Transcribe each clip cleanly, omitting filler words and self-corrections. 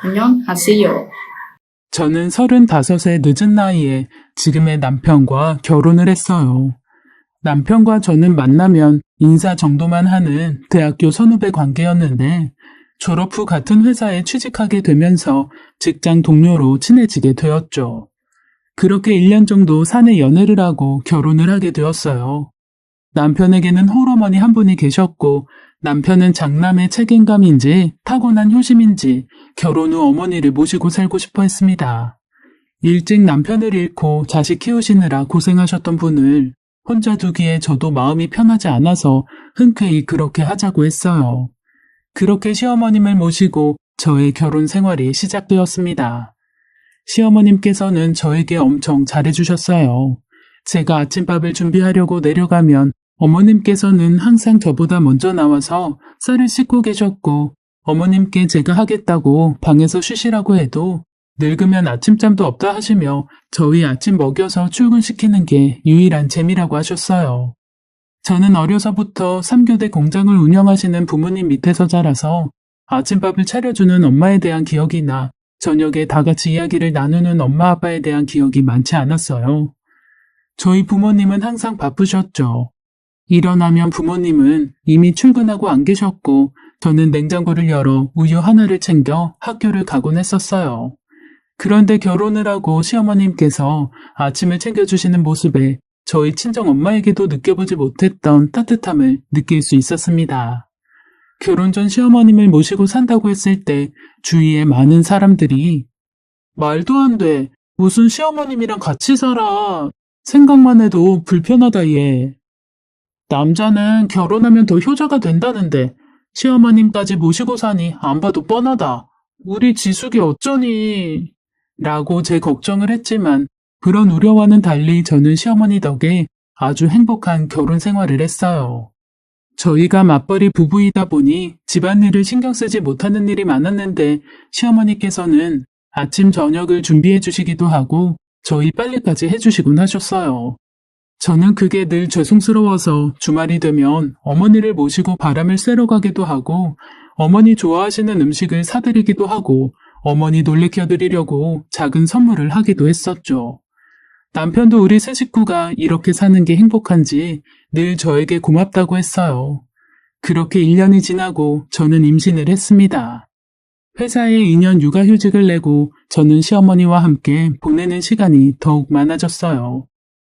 안녕하세요. 저는 35의 늦은 나이에 지금의 남편과 결혼을 했어요. 남편과 저는 만나면 인사 정도만 하는 대학교 선후배 관계였는데 졸업 후 같은 회사에 취직하게 되면서 직장 동료로 친해지게 되었죠. 그렇게 1년 정도 사내 연애를 하고 결혼을 하게 되었어요. 남편에게는 홀어머니 한 분이 계셨고 남편은 장남의 책임감인지 타고난 효심인지 결혼 후 어머니를 모시고 살고 싶어 했습니다. 일찍 남편을 잃고 자식 키우시느라 고생하셨던 분을 혼자 두기에 저도 마음이 편하지 않아서 흔쾌히 그렇게 하자고 했어요. 그렇게 시어머님을 모시고 저의 결혼 생활이 시작되었습니다. 시어머님께서는 저에게 엄청 잘해주셨어요. 제가 아침밥을 준비하려고 내려가면 어머님께서는 항상 저보다 먼저 나와서 쌀을 씻고 계셨고 어머님께 제가 하겠다고 방에서 쉬시라고 해도 늙으면 아침잠도 없다 하시며 저희 아침 먹여서 출근시키는 게 유일한 재미라고 하셨어요. 저는 어려서부터 3교대 공장을 운영하시는 부모님 밑에서 자라서 아침밥을 차려주는 엄마에 대한 기억이나 저녁에 다 같이 이야기를 나누는 엄마 아빠에 대한 기억이 많지 않았어요. 저희 부모님은 항상 바쁘셨죠. 일어나면 부모님은 이미 출근하고 안 계셨고 저는 냉장고를 열어 우유 하나를 챙겨 학교를 가곤 했었어요. 그런데 결혼을 하고 시어머님께서 아침을 챙겨주시는 모습에 저희 친정 엄마에게도 느껴보지 못했던 따뜻함을 느낄 수 있었습니다. 결혼 전 시어머님을 모시고 산다고 했을 때 주위에 많은 사람들이 말도 안 돼. 무슨 시어머님이랑 같이 살아. 생각만 해도 불편하다 얘. 남자는 결혼하면 더 효자가 된다는데 시어머님까지 모시고 사니 안 봐도 뻔하다. 우리 지숙이 어쩌니? 라고 제 걱정을 했지만 그런 우려와는 달리 저는 시어머니 덕에 아주 행복한 결혼 생활을 했어요. 저희가 맞벌이 부부이다 보니 집안일을 신경 쓰지 못하는 일이 많았는데 시어머니께서는 아침 저녁을 준비해 주시기도 하고 저희 빨래까지 해주시곤 하셨어요. 저는 그게 늘 죄송스러워서 주말이 되면 어머니를 모시고 바람을 쐬러 가기도 하고 어머니 좋아하시는 음식을 사드리기도 하고 어머니 놀래켜드리려고 작은 선물을 하기도 했었죠. 남편도 우리 세 식구가 이렇게 사는 게 행복한지 늘 저에게 고맙다고 했어요. 그렇게 1년이 지나고 저는 임신을 했습니다. 회사에 2년 육아휴직을 내고 저는 시어머니와 함께 보내는 시간이 더욱 많아졌어요.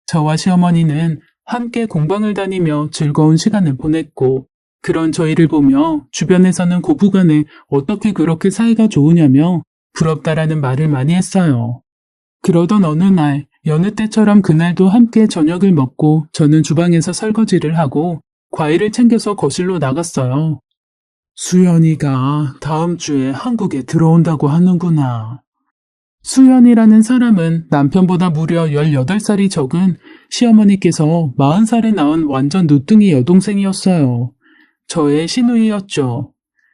저와 시어머니는 함께 공방을 다니며 즐거운 시간을 보냈고 그런 저희를 보며 주변에서는 고부간에 어떻게 그렇게 사이가 좋으냐며 부럽다라는 말을 많이 했어요. 그러던 어느 날 여느 때처럼 그날도 함께 저녁을 먹고 저는 주방에서 설거지를 하고 과일을 챙겨서 거실로 나갔어요. 수연이가 다음 주에 한국에 들어온다고 하는구나. 수연이라는 사람은 남편보다 무려 18살이 적은 시어머니께서 40살에 낳은 완전 누뚱이 여동생이었어요. 저의 시누이였죠.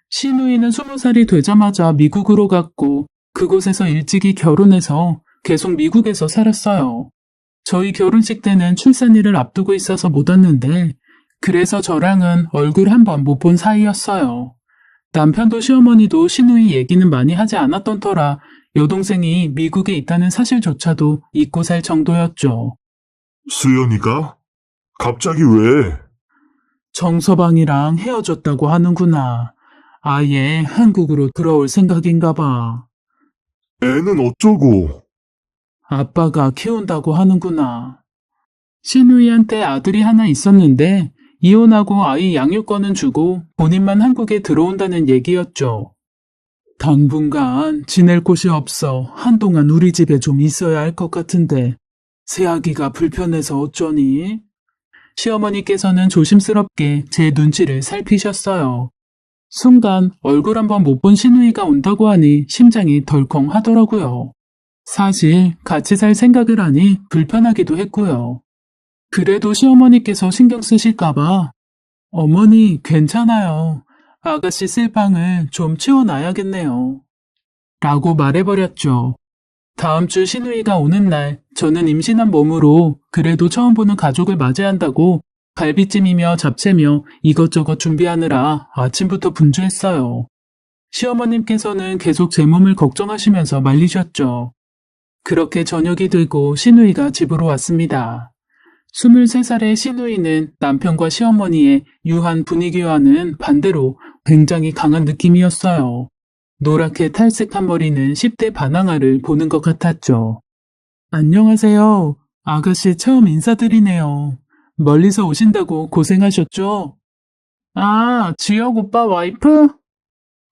시누이는 20살이 되자마자 미국으로 갔고 그곳에서 일찍이 결혼해서 계속 미국에서 살았어요. 저희 결혼식 때는 출산일을 앞두고 있어서 못 왔는데 그래서 저랑은 얼굴 한 번 못 본 사이였어요. 남편도 시어머니도 시누이 얘기는 많이 하지 않았던 터라 여동생이 미국에 있다는 사실조차도 잊고 살 정도였죠. 수연이가? 갑자기 왜? 정서방이랑 헤어졌다고 하는구나. 아예 한국으로 들어올 생각인가 봐. 애는 어쩌고? 아빠가 키운다고 하는구나. 시누이한테 아들이 하나 있었는데 이혼하고 아이 양육권은 주고 본인만 한국에 들어온다는 얘기였죠. 당분간 지낼 곳이 없어 한동안 우리 집에 좀 있어야 할 것 같은데 새아기가 불편해서 어쩌니? 시어머니께서는 조심스럽게 제 눈치를 살피셨어요. 순간 얼굴 한번 못 본 시누이가 온다고 하니 심장이 덜컹 하더라고요. 사실 같이 살 생각을 하니 불편하기도 했고요. 그래도 시어머니께서 신경 쓰실까봐 어머니 괜찮아요. 아가씨 쓸 방을 좀 치워놔야겠네요. 라고 말해버렸죠. 다음 주 시누이가 오는 날 저는 임신한 몸으로 그래도 처음 보는 가족을 맞이한다고 갈비찜이며 잡채며 이것저것 준비하느라 아침부터 분주했어요. 시어머님께서는 계속 제 몸을 걱정하시면서 말리셨죠. 그렇게 저녁이 되고 시누이가 집으로 왔습니다. 23살의 시누이는 남편과 시어머니의 유한 분위기와는 반대로 굉장히 강한 느낌이었어요. 노랗게 탈색한 머리는 10대 반항아를 보는 것 같았죠. 안녕하세요. 아가씨 처음 인사드리네요. 멀리서 오신다고 고생하셨죠? 아, 지혁 오빠 와이프?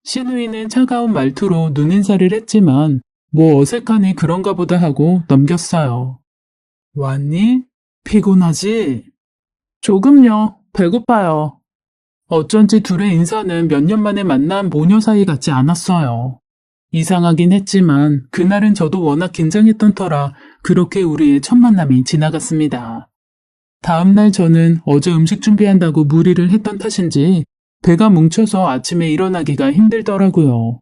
시누이는 차가운 말투로 눈인사를 했지만 뭐 어색하니 그런가 보다 하고 넘겼어요. 왔니? 피곤하지? 조금요. 배고파요. 어쩐지 둘의 인사는 몇 년 만에 만난 모녀 사이 같지 않았어요. 이상하긴 했지만 그날은 저도 워낙 긴장했던 터라 그렇게 우리의 첫 만남이 지나갔습니다. 다음날 저는 어제 음식 준비한다고 무리를 했던 탓인지 배가 뭉쳐서 아침에 일어나기가 힘들더라고요.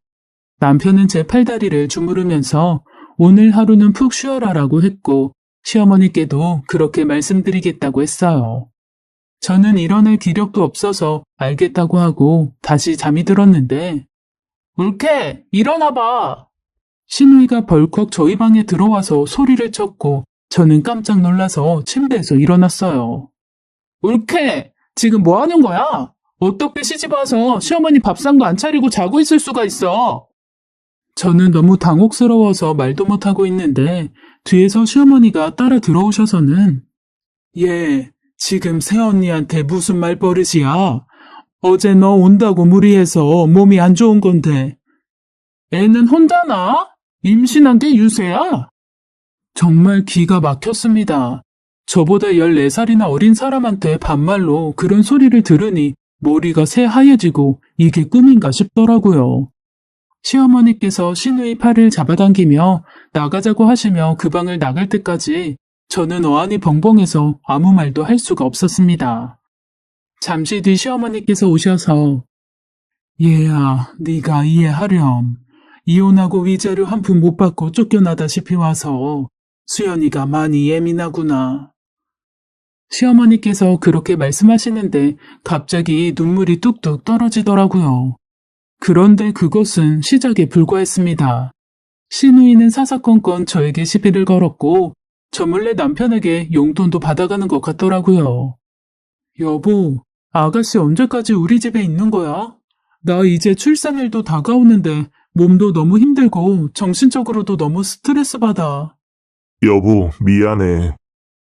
남편은 제 팔다리를 주무르면서 오늘 하루는 푹 쉬어라라고 했고 시어머니께도 그렇게 말씀드리겠다고 했어요. 저는 일어날 기력도 없어서 알겠다고 하고 다시 잠이 들었는데 울케 일어나봐. 시누이가 벌컥 저희 방에 들어와서 소리를 쳤고 저는 깜짝 놀라서 침대에서 일어났어요. 울케 지금 뭐 하는 거야? 어떻게 시집 와서 시어머니 밥상도 안 차리고 자고 있을 수가 있어? 저는 너무 당혹스러워서 말도 못하고 있는데 뒤에서 시어머니가 따라 들어오셔서는 얘 지금 새언니한테 무슨 말버릇이야? 어제 너 온다고 무리해서 몸이 안 좋은 건데 애는 혼자나? 임신한 게 유세야? 정말 기가 막혔습니다. 저보다 14살이나 어린 사람한테 반말로 그런 소리를 들으니 머리가 새하얘지고 이게 꿈인가 싶더라고요. 시어머니께서 시누이 팔을 잡아당기며 나가자고 하시며 그 방을 나갈 때까지 저는 어안이 벙벙해서 아무 말도 할 수가 없었습니다. 잠시 뒤 시어머니께서 오셔서 얘야, 네가 이해하렴. 이혼하고 위자료 한 푼 못 받고 쫓겨나다시피 와서 수연이가 많이 예민하구나. 시어머니께서 그렇게 말씀하시는데 갑자기 눈물이 뚝뚝 떨어지더라고요. 그런데 그것은 시작에 불과했습니다. 시누이는 사사건건 저에게 시비를 걸었고 저 몰래 남편에게 용돈도 받아가는 것 같더라고요. 여보, 아가씨 언제까지 우리 집에 있는 거야? 나 이제 출산일도 다가오는데 몸도 너무 힘들고 정신적으로도 너무 스트레스 받아. 여보, 미안해.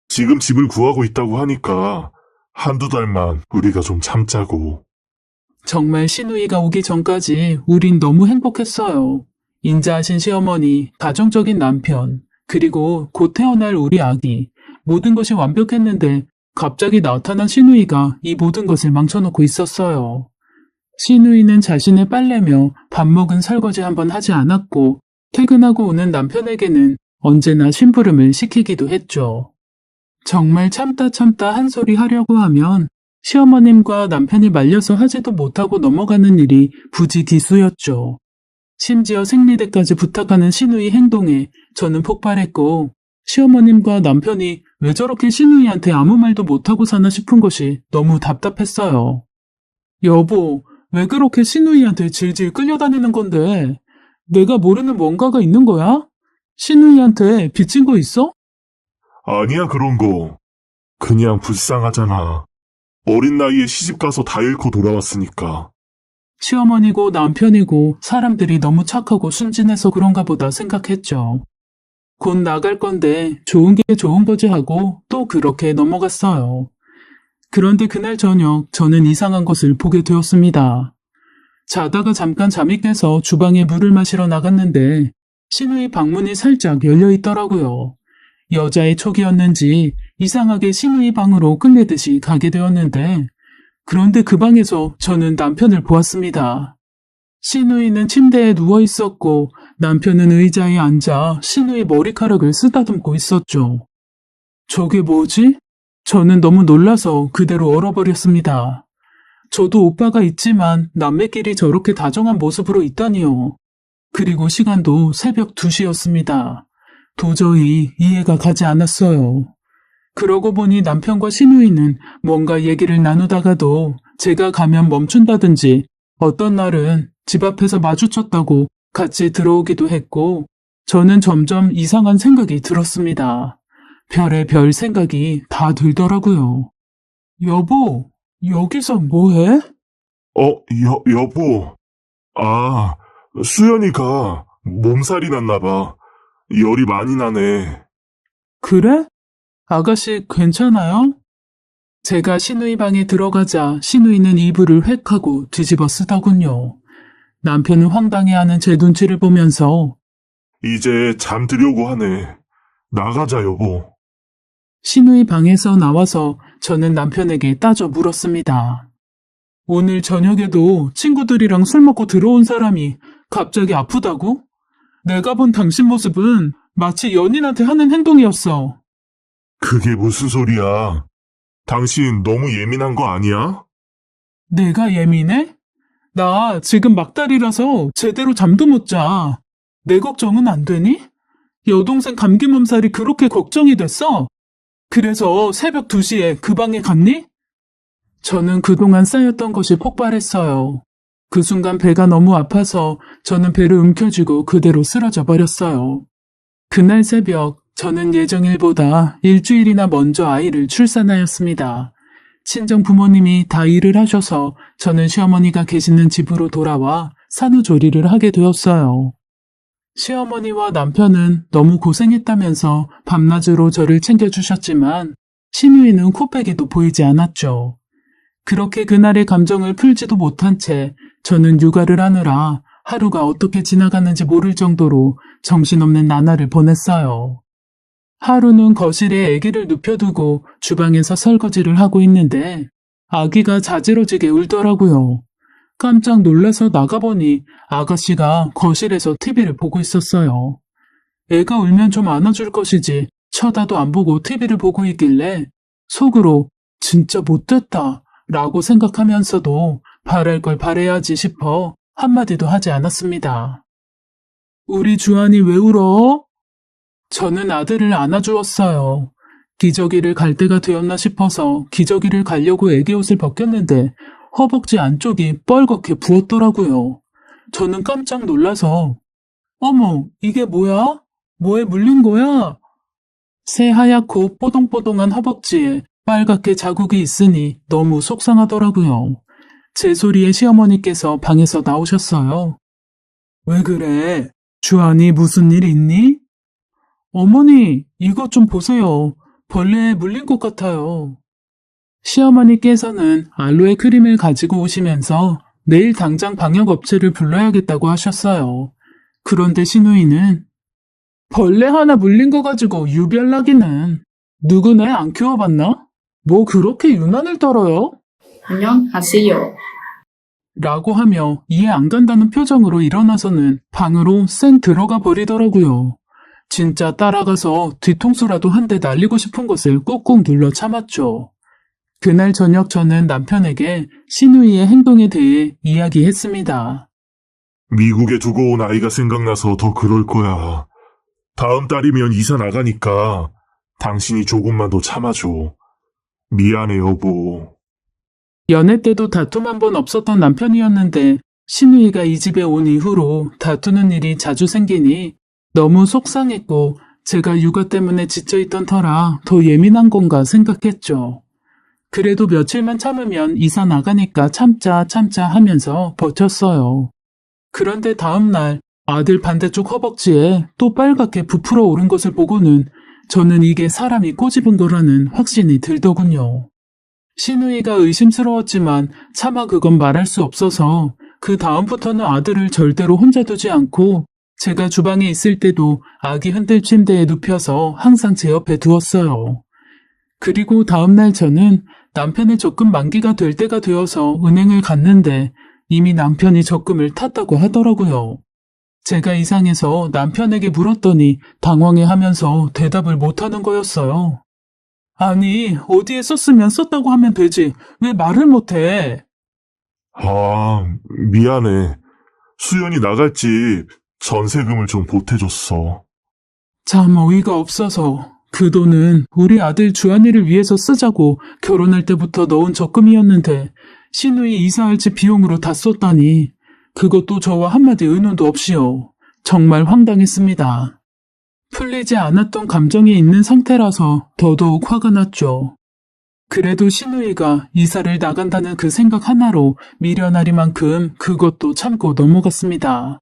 지금 집을 구하고 있다고 하니까 한두 달만 우리가 좀 참자고. 정말 시누이가 오기 전까지 우린 너무 행복했어요. 인자하신 시어머니, 가정적인 남편, 그리고 곧 태어날 우리 아기. 모든 것이 완벽했는데 갑자기 나타난 시누이가 이 모든 것을 망쳐놓고 있었어요. 시누이는 자신의 빨래며 밥 먹은 설거지 한번 하지 않았고 퇴근하고 오는 남편에게는 언제나 심부름을 시키기도 했죠. 정말 참다 한 소리 하려고 하면 시어머님과 남편이 말려서 하지도 못하고 넘어가는 일이 부지기수였죠. 심지어 생리대까지 부탁하는 시누이 행동에 저는 폭발했고 시어머님과 남편이 왜 저렇게 시누이한테 아무 말도 못하고 사나 싶은 것이 너무 답답했어요. 여보, 왜 그렇게 시누이한테 질질 끌려다니는 건데? 내가 모르는 뭔가가 있는 거야? 시누이한테 빚진 거 있어? 아니야, 그런 거. 그냥 불쌍하잖아. 어린 나이에 시집가서 다 잃고 돌아왔으니까. 시어머니고 남편이고 사람들이 너무 착하고 순진해서 그런가 보다 생각했죠. 곧 나갈 건데 좋은 게 좋은 거지 하고 또 그렇게 넘어갔어요. 그런데 그날 저녁 저는 이상한 것을 보게 되었습니다. 자다가 잠깐 잠이 깨서 주방에 물을 마시러 나갔는데 시누이 방문이 살짝 열려 있더라고요. 여자의 촉이었는지 이상하게 시누이 방으로 끌리듯이 가게 되었는데 그런데 그 방에서 저는 남편을 보았습니다. 시누이는 침대에 누워 있었고 남편은 의자에 앉아 시누이 머리카락을 쓰다듬고 있었죠. 저게 뭐지? 저는 너무 놀라서 그대로 얼어버렸습니다. 저도 오빠가 있지만 남매끼리 저렇게 다정한 모습으로 있다니요. 그리고 시간도 새벽 2시였습니다. 도저히 이해가 가지 않았어요. 그러고 보니 남편과 시누이는 뭔가 얘기를 나누다가도 제가 가면 멈춘다든지 어떤 날은 집 앞에서 마주쳤다고 같이 들어오기도 했고, 저는 점점 이상한 생각이 들었습니다. 별의 별 생각이 다 들더라고요. 여보, 여기서 뭐해? 여보. 아, 수연이가 몸살이 났나 봐. 열이 많이 나네. 그래? 아가씨 괜찮아요? 제가 시누이 방에 들어가자 시누이는 이불을 획 하고 뒤집어 쓰더군요. 남편은 황당해하는 제 눈치를 보면서 이제 잠들려고 하네. 나가자, 여보. 시누이 방에서 나와서 저는 남편에게 따져 물었습니다. 오늘 저녁에도 친구들이랑 술 먹고 들어온 사람이 갑자기 아프다고? 내가 본 당신 모습은 마치 연인한테 하는 행동이었어. 그게 무슨 소리야? 당신 너무 예민한 거 아니야? 내가 예민해? 나 지금 막달이라서 제대로 잠도 못 자. 내 걱정은 안 되니? 여동생 감기 몸살이 그렇게 걱정이 됐어? 그래서 새벽 2시에 그 방에 갔니? 저는 그동안 쌓였던 것이 폭발했어요. 그 순간 배가 너무 아파서 저는 배를 움켜쥐고 그대로 쓰러져 버렸어요. 그날 새벽 저는 예정일보다 일주일이나 먼저 아이를 출산하였습니다. 친정 부모님이 다 일을 하셔서 저는 시어머니가 계시는 집으로 돌아와 산후조리를 하게 되었어요. 시어머니와 남편은 너무 고생했다면서 밤낮으로 저를 챙겨주셨지만 시누이는 코빼기도 보이지 않았죠. 그렇게 그날의 감정을 풀지도 못한 채 저는 육아를 하느라 하루가 어떻게 지나갔는지 모를 정도로 정신없는 나날을 보냈어요. 하루는 거실에 아기를 눕혀두고 주방에서 설거지를 하고 있는데 아기가 자지러지게 울더라고요. 깜짝 놀라서 나가보니 아가씨가 거실에서 TV를 보고 있었어요. 애가 울면 좀 안아줄 것이지 쳐다도 안 보고 TV를 보고 있길래 속으로 진짜 못됐다 라고 생각하면서도 바랄 걸 바래야지 싶어 한마디도 하지 않았습니다. 우리 주한이 왜 울어? 저는 아들을 안아주었어요. 기저귀를 갈 때가 되었나 싶어서 기저귀를 갈려고 애기 옷을 벗겼는데 허벅지 안쪽이 뻘겋게 부었더라고요. 저는 깜짝 놀라서 어머, 이게 뭐야? 뭐에 물린 거야? 새하얗고 뽀동뽀동한 허벅지에 빨갛게 자국이 있으니 너무 속상하더라고요. 제 소리에 시어머니께서 방에서 나오셨어요. 왜 그래? 주한이 무슨 일 있니? 어머니, 이것 좀 보세요. 벌레에 물린 것 같아요. 시어머니께서는 알로에 크림을 가지고 오시면서 내일 당장 방역업체를 불러야겠다고 하셨어요. 그런데 시누이는 벌레 하나 물린 거 가지고 유별나기는 누구네 안 키워봤나? 뭐 그렇게 유난을 떨어요? 안녕하세요. 라고 하며 이해 안 간다는 표정으로 일어나서는 방으로 쌩 들어가 버리더라고요. 진짜 따라가서 뒤통수라도 한 대 날리고 싶은 것을 꾹꾹 눌러 참았죠. 그날 저녁 저는 남편에게 시누이의 행동에 대해 이야기했습니다. 미국에 두고 온 아이가 생각나서 더 그럴 거야. 다음 달이면 이사 나가니까 당신이 조금만 더 참아줘. 미안해, 여보. 연애 때도 다툼 한 번 없었던 남편이었는데 시누이가 이 집에 온 이후로 다투는 일이 자주 생기니 너무 속상했고 제가 육아 때문에 지쳐있던 터라 더 예민한 건가 생각했죠. 그래도 며칠만 참으면 이사 나가니까 참자 하면서 버텼어요. 그런데 다음날 아들 반대쪽 허벅지에 또 빨갛게 부풀어 오른 것을 보고는 저는 이게 사람이 꼬집은 거라는 확신이 들더군요. 시누이가 의심스러웠지만 차마 그건 말할 수 없어서 그 다음부터는 아들을 절대로 혼자 두지 않고 제가 주방에 있을 때도 아기 흔들 침대에 눕혀서 항상 제 옆에 두었어요. 그리고 다음날 저는 남편의 적금 만기가 될 때가 되어서 은행을 갔는데 이미 남편이 적금을 탔다고 하더라고요. 제가 이상해서 남편에게 물었더니 당황해하면서 대답을 못하는 거였어요. 아니, 어디에 썼으면 썼다고 하면 되지. 왜 말을 못해? 아, 미안해. 수연이 나갈 집 전세금을 좀 보태줬어. 참 어이가 없어서 그 돈은 우리 아들 주한이를 위해서 쓰자고 결혼할 때부터 넣은 적금이었는데 신우이 이사할 집 비용으로 다 썼다니 그것도 저와 한마디 의논도 없이요. 정말 황당했습니다. 풀리지 않았던 감정이 있는 상태라서 더더욱 화가 났죠. 그래도 신우이가 이사를 나간다는 그 생각 하나로 미련하리만큼 그것도 참고 넘어갔습니다.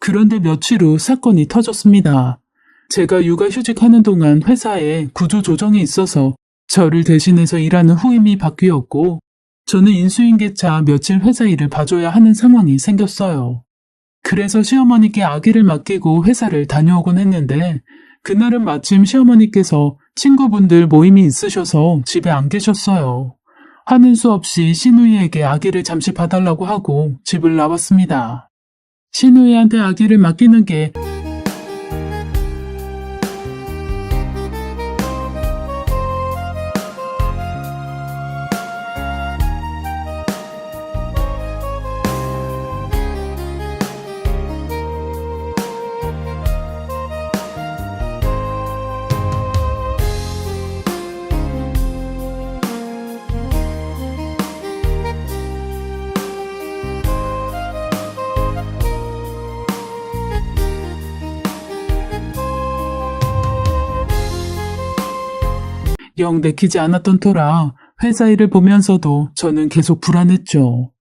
그런데 며칠 후 사건이 터졌습니다. 제가 육아휴직하는 동안 회사에 구조조정이 있어서 저를 대신해서 일하는 후임이 바뀌었고 저는 인수인계차 며칠 회사 일을 봐줘야 하는 상황이 생겼어요. 그래서 시어머니께 아기를 맡기고 회사를 다녀오곤 했는데 그날은 마침 시어머니께서 친구분들 모임이 있으셔서 집에 안 계셨어요. 하는 수 없이 신우이에게 아기를 잠시 봐달라고 하고 집을 나왔습니다. 신우이한테 아기를 맡기는 게 영 내키지 않았던 터라 회사 일을 보면서도 저는 계속 불안했죠.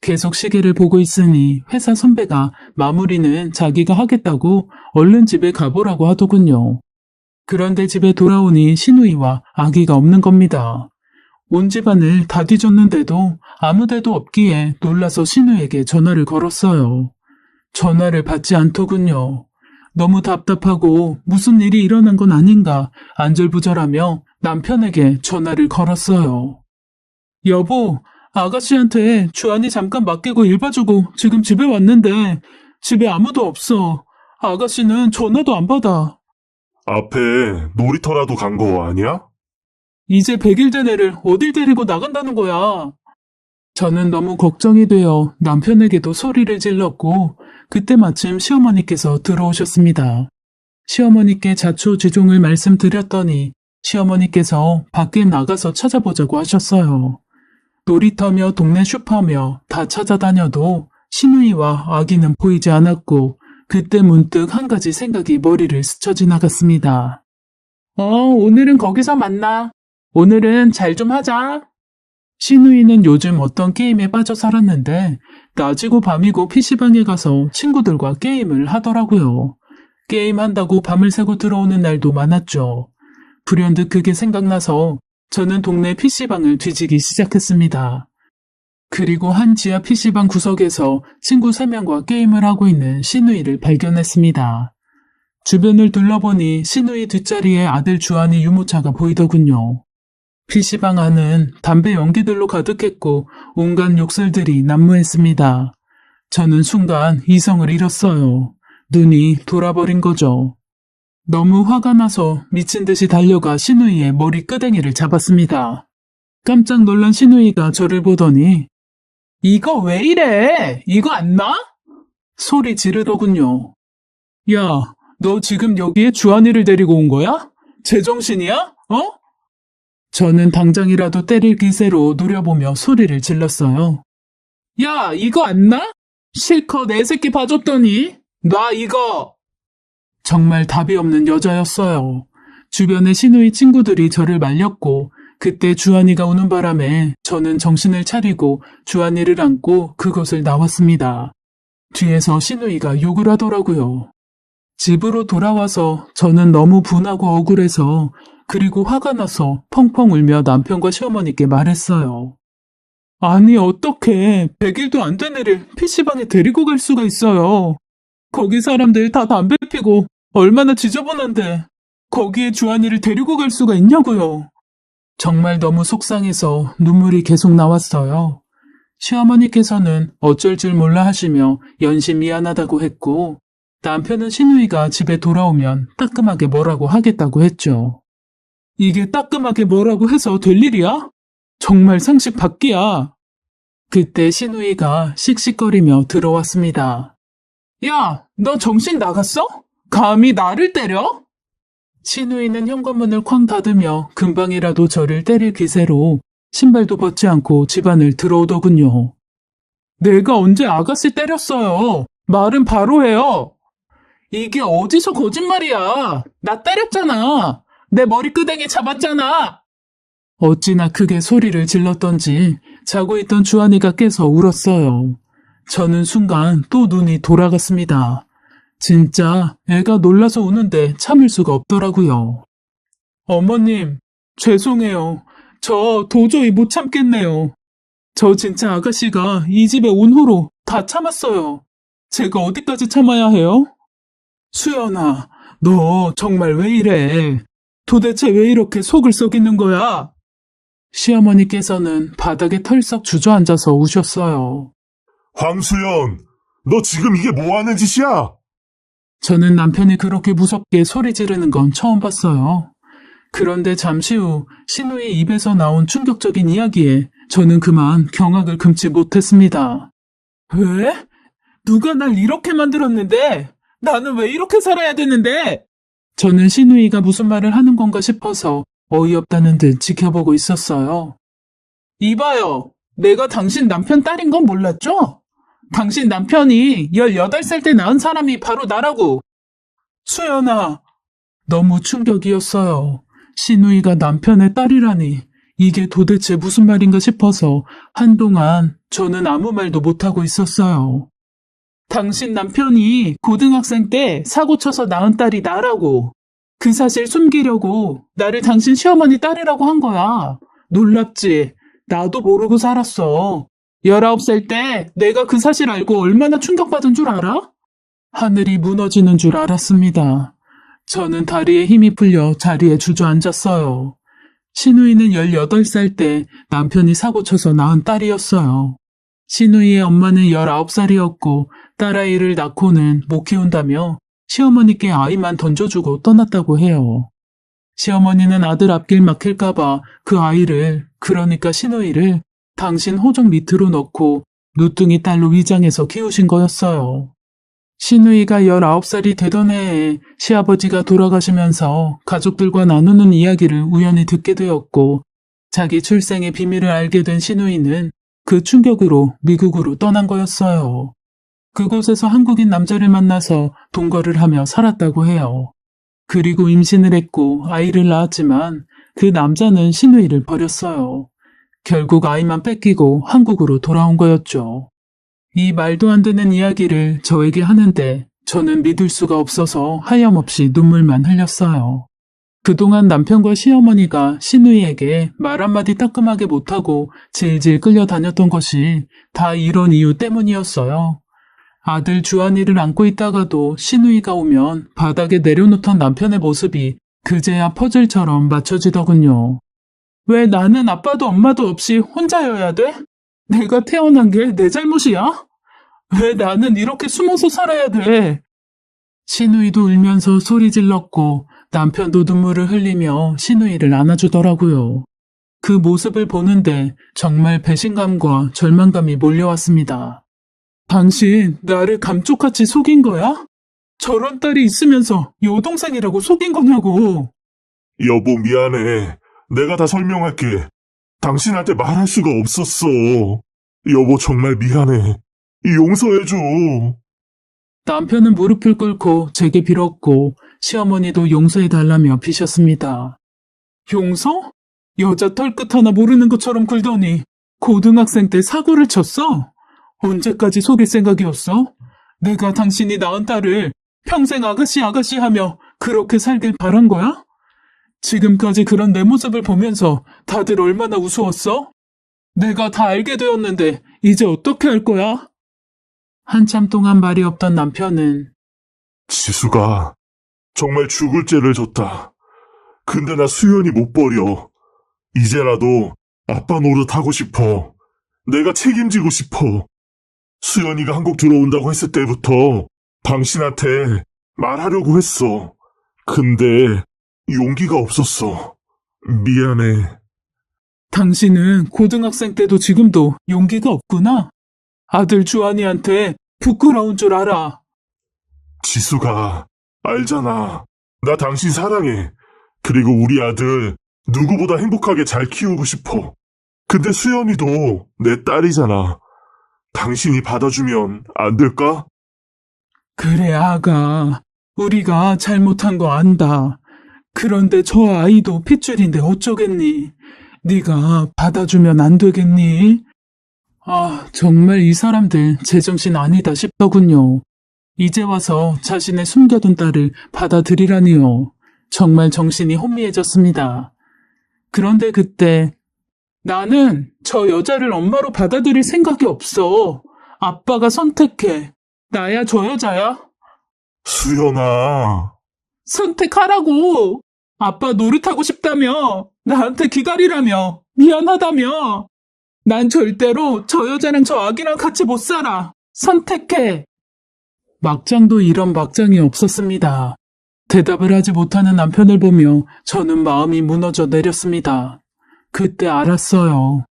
계속 시계를 보고 있으니 회사 선배가 마무리는 자기가 하겠다고 얼른 집에 가보라고 하더군요. 그런데 집에 돌아오니 신우이와 아기가 없는 겁니다. 온 집안을 다 뒤졌는데도 아무 데도 없기에 놀라서 신우에게 전화를 걸었어요. 전화를 받지 않더군요. 너무 답답하고 무슨 일이 일어난 건 아닌가 안절부절하며 남편에게 전화를 걸었어요. 여보, 아가씨한테 주한이 잠깐 맡기고 일 봐주고 지금 집에 왔는데 집에 아무도 없어. 아가씨는 전화도 안 받아. 앞에 놀이터라도 간 거 아니야? 이제 100일 된 애를 어딜 데리고 나간다는 거야. 저는 너무 걱정이 되어 남편에게도 소리를 질렀고 그때 마침 시어머니께서 들어오셨습니다. 시어머니께 자초지종을 말씀드렸더니 시어머니께서 밖에 나가서 찾아보자고 하셨어요. 놀이터며 동네 슈퍼며 다 찾아다녀도 신우이와 아기는 보이지 않았고 그때 문득 한 가지 생각이 머리를 스쳐 지나갔습니다. 오늘은 거기서 만나. 오늘은 잘 좀 하자. 신우이는 요즘 어떤 게임에 빠져 살았는데 낮이고 밤이고 PC방에 가서 친구들과 게임을 하더라고요. 게임한다고 밤을 새고 들어오는 날도 많았죠. 불현듯 그게 생각나서 저는 동네 PC방을 뒤지기 시작했습니다. 그리고 한 지하 PC방 구석에서 친구 3명과 게임을 하고 있는 신우이를 발견했습니다. 주변을 둘러보니 신우이 뒷자리에 아들 주한이 유모차가 보이더군요. PC방 안은 담배 연기들로 가득했고 온갖 욕설들이 난무했습니다. 저는 순간 이성을 잃었어요. 눈이 돌아버린 거죠. 너무 화가 나서 미친 듯이 달려가 신우이의 머리 끄댕이를 잡았습니다. 깜짝 놀란 신우이가 저를 보더니 이거 왜 이래? 이거 안 나? 소리 지르더군요. 야, 너 지금 여기에 주한이를 데리고 온 거야? 제정신이야? 어? 저는 당장이라도 때릴 기세로 노려보며 소리를 질렀어요. 야, 이거 안 나? 실컷 애 새끼 봐줬더니 놔 이거! 정말 답이 없는 여자였어요. 주변의 신우이 친구들이 저를 말렸고 그때 주한이가 우는 바람에 저는 정신을 차리고 주한이를 안고 그곳을 나왔습니다. 뒤에서 신우이가 욕을 하더라고요. 집으로 돌아와서 저는 너무 분하고 억울해서 그리고 화가 나서 펑펑 울며 남편과 시어머니께 말했어요. 아니 어떻게 100일도 안 된 애를 PC방에 데리고 갈 수가 있어요. 거기 사람들 다 담배 피고 얼마나 지저분한데 거기에 주한이를 데리고 갈 수가 있냐고요. 정말 너무 속상해서 눈물이 계속 나왔어요. 시어머니께서는 어쩔 줄 몰라 하시며 연신 미안하다고 했고 남편은 신우이가 집에 돌아오면 따끔하게 뭐라고 하겠다고 했죠. 이게 따끔하게 뭐라고 해서 될 일이야? 정말 상식 밖이야. 그때 신우이가 씩씩거리며 들어왔습니다. 야, 너 정신 나갔어? 감히 나를 때려? 신우이는 현관문을 쾅 닫으며 금방이라도 저를 때릴 기세로 신발도 벗지 않고 집안을 들어오더군요. 내가 언제 아가씨 때렸어요? 말은 바로 해요. 이게 어디서 거짓말이야? 나 때렸잖아. 내 머리끄댕이 잡았잖아. 어찌나 크게 소리를 질렀던지 자고 있던 주한이가 깨서 울었어요. 저는 순간 또 눈이 돌아갔습니다. 진짜 애가 놀라서 우는데 참을 수가 없더라고요. 어머님, 죄송해요. 저 도저히 못 참겠네요. 저 진짜 아가씨가 이 집에 온 후로 다 참았어요. 제가 어디까지 참아야 해요? 수연아, 너 정말 왜 이래? 도대체 왜 이렇게 속을 썩이는 거야? 시어머니께서는 바닥에 털썩 주저앉아서 우셨어요. 황수연, 너 지금 이게 뭐 하는 짓이야? 저는 남편이 그렇게 무섭게 소리 지르는 건 처음 봤어요. 그런데 잠시 후 신우의 입에서 나온 충격적인 이야기에 저는 그만 경악을 금치 못했습니다. 왜? 누가 날 이렇게 만들었는데? 나는 왜 이렇게 살아야 되는데? 저는 신우이가 무슨 말을 하는 건가 싶어서 어이없다는 듯 지켜보고 있었어요. 이봐요. 내가 당신 남편 딸인 건 몰랐죠? 당신 남편이 18살 때 낳은 사람이 바로 나라고. 수연아. 너무 충격이었어요. 신우이가 남편의 딸이라니. 이게 도대체 무슨 말인가 싶어서 한동안 저는 아무 말도 못하고 있었어요. 당신 남편이 고등학생 때 사고 쳐서 낳은 딸이 나라고. 그 사실 숨기려고 나를 당신 시어머니 딸이라고 한 거야. 놀랍지? 나도 모르고 살았어. 19살 때 내가 그 사실 알고 얼마나 충격받은 줄 알아? 하늘이 무너지는 줄 알았습니다. 저는 다리에 힘이 풀려 자리에 주저앉았어요. 신우이는 18살 때 남편이 사고쳐서 낳은 딸이었어요. 신우이의 엄마는 19살이었고 딸아이를 낳고는 못 키운다며 시어머니께 아이만 던져주고 떠났다고 해요. 시어머니는 아들 앞길 막힐까봐 그 아이를, 그러니까 신우이를 당신 호적 밑으로 넣고 누뚱이 딸로 위장해서 키우신 거였어요. 신우이가 19살이 되던 해에 시아버지가 돌아가시면서 가족들과 나누는 이야기를 우연히 듣게 되었고 자기 출생의 비밀을 알게 된 신우이는 그 충격으로 미국으로 떠난 거였어요. 그곳에서 한국인 남자를 만나서 동거를 하며 살았다고 해요. 그리고 임신을 했고 아이를 낳았지만 그 남자는 신우이를 버렸어요. 결국 아이만 뺏기고 한국으로 돌아온 거였죠. 이 말도 안 되는 이야기를 저에게 하는데 저는 믿을 수가 없어서 하염없이 눈물만 흘렸어요. 그동안 남편과 시어머니가 신우이에게 말 한마디 따끔하게 못하고 질질 끌려다녔던 것이 다 이런 이유 때문이었어요. 아들 주한이를 안고 있다가도 신우이가 오면 바닥에 내려놓던 남편의 모습이 그제야 퍼즐처럼 맞춰지더군요. 왜 나는 아빠도 엄마도 없이 혼자여야 돼? 내가 태어난 게 내 잘못이야? 왜 나는 이렇게 숨어서 살아야 돼? 신우이도 울면서 소리 질렀고 남편도 눈물을 흘리며 신우이를 안아주더라고요. 그 모습을 보는데 정말 배신감과 절망감이 몰려왔습니다. 당신 나를 감쪽같이 속인 거야? 저런 딸이 있으면서 여동생이라고 속인 거냐고. 여보, 미안해. 내가 다 설명할게. 당신한테 말할 수가 없었어. 여보, 정말 미안해. 용서해줘. 남편은 무릎을 꿇고 제게 빌었고 시어머니도 용서해달라며 비셨습니다. 용서? 여자 털끝 하나 모르는 것처럼 굴더니 고등학생 때 사고를 쳤어? 언제까지 속일 생각이었어? 내가 당신이 낳은 딸을 평생 아가씨 아가씨 하며 그렇게 살길 바란 거야? 지금까지 그런 내 모습을 보면서 다들 얼마나 우스웠어? 내가 다 알게 되었는데 이제 어떻게 할 거야? 한참 동안 말이 없던 남편은 지수가 정말 죽을 죄를 졌다. 근데 나 수연이 못 버려. 이제라도 아빠 노릇하고 싶어. 내가 책임지고 싶어. 수연이가 한국 들어온다고 했을 때부터 당신한테 말하려고 했어. 근데 용기가 없었어. 미안해. 당신은 고등학생 때도 지금도 용기가 없구나. 아들 주한이한테 부끄러운 줄 알아. 지수가 알잖아. 나 당신 사랑해. 그리고 우리 아들 누구보다 행복하게 잘 키우고 싶어. 근데 수연이도 내 딸이잖아. 당신이 받아주면 안 될까? 그래, 아가. 우리가 잘못한 거 안다. 그런데 저 아이도 핏줄인데 어쩌겠니? 네가 받아주면 안 되겠니? 아, 정말 이 사람들 제정신 아니다 싶더군요. 이제 와서 자신의 숨겨둔 딸을 받아들이라니요. 정말 정신이 혼미해졌습니다. 그런데 그때 나는 저 여자를 엄마로 받아들일 생각이 없어. 아빠가 선택해. 나야 저 여자야? 수연아, 선택하라고. 아빠 노릇하고 싶다며. 나한테 기다리라며. 미안하다며. 난 절대로 저 여자랑 저 아기랑 같이 못 살아. 선택해. 막장도 이런 막장이 없었습니다. 대답을 하지 못하는 남편을 보며 저는 마음이 무너져 내렸습니다. 그때 알았어요.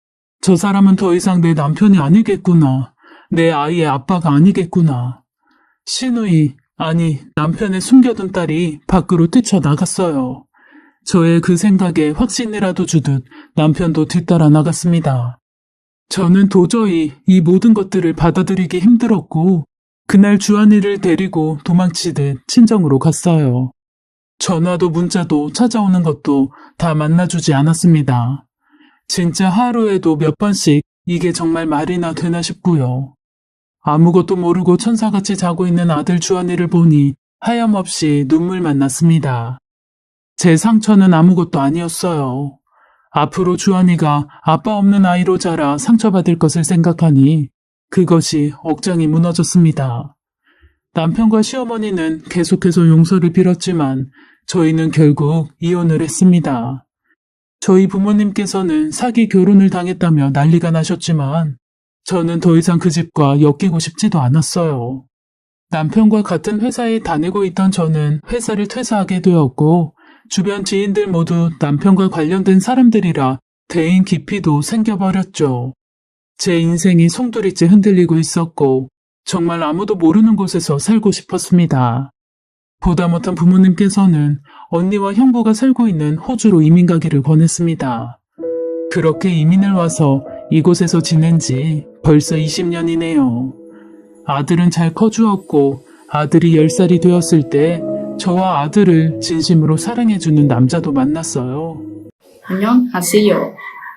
저 사람은 더 이상 내 남편이 아니겠구나. 내 아이의 아빠가 아니겠구나. 신우이, 아니 남편의 숨겨둔 딸이 밖으로 뛰쳐나갔어요. 저의 그 생각에 확신이라도 주듯 남편도 뒤따라 나갔습니다. 저는 도저히 이 모든 것들을 받아들이기 힘들었고 그날 주한이를 데리고 도망치듯 친정으로 갔어요. 전화도 문자도 찾아오는 것도 다 만나주지 않았습니다. 진짜 하루에도 몇 번씩 이게 정말 말이나 되나 싶고요. 아무것도 모르고 천사같이 자고 있는 아들 주한이를 보니 하염없이 눈물만 났습니다. 제 상처는 아무것도 아니었어요. 앞으로 주한이가 아빠 없는 아이로 자라 상처받을 것을 생각하니 그것이 억장이 무너졌습니다. 남편과 시어머니는 계속해서 용서를 빌었지만 저희는 결국 이혼을 했습니다. 저희 부모님께서는 사기 결혼을 당했다며 난리가 나셨지만 저는 더 이상 그 집과 엮이고 싶지도 않았어요. 남편과 같은 회사에 다니고 있던 저는 회사를 퇴사하게 되었고 주변 지인들 모두 남편과 관련된 사람들이라 대인 기피도 생겨버렸죠. 제 인생이 송두리째 흔들리고 있었고 정말 아무도 모르는 곳에서 살고 싶었습니다. 보다 못한 부모님께서는 언니와 형부가 살고 있는 호주로 이민 가기를 권했습니다. 그렇게 이민을 와서 이곳에서 지낸 지 벌써 20년이네요. 아들은 잘 커주었고 아들이 10살이 되었을 때 저와 아들을 진심으로 사랑해주는 남자도 만났어요. 안녕하세요.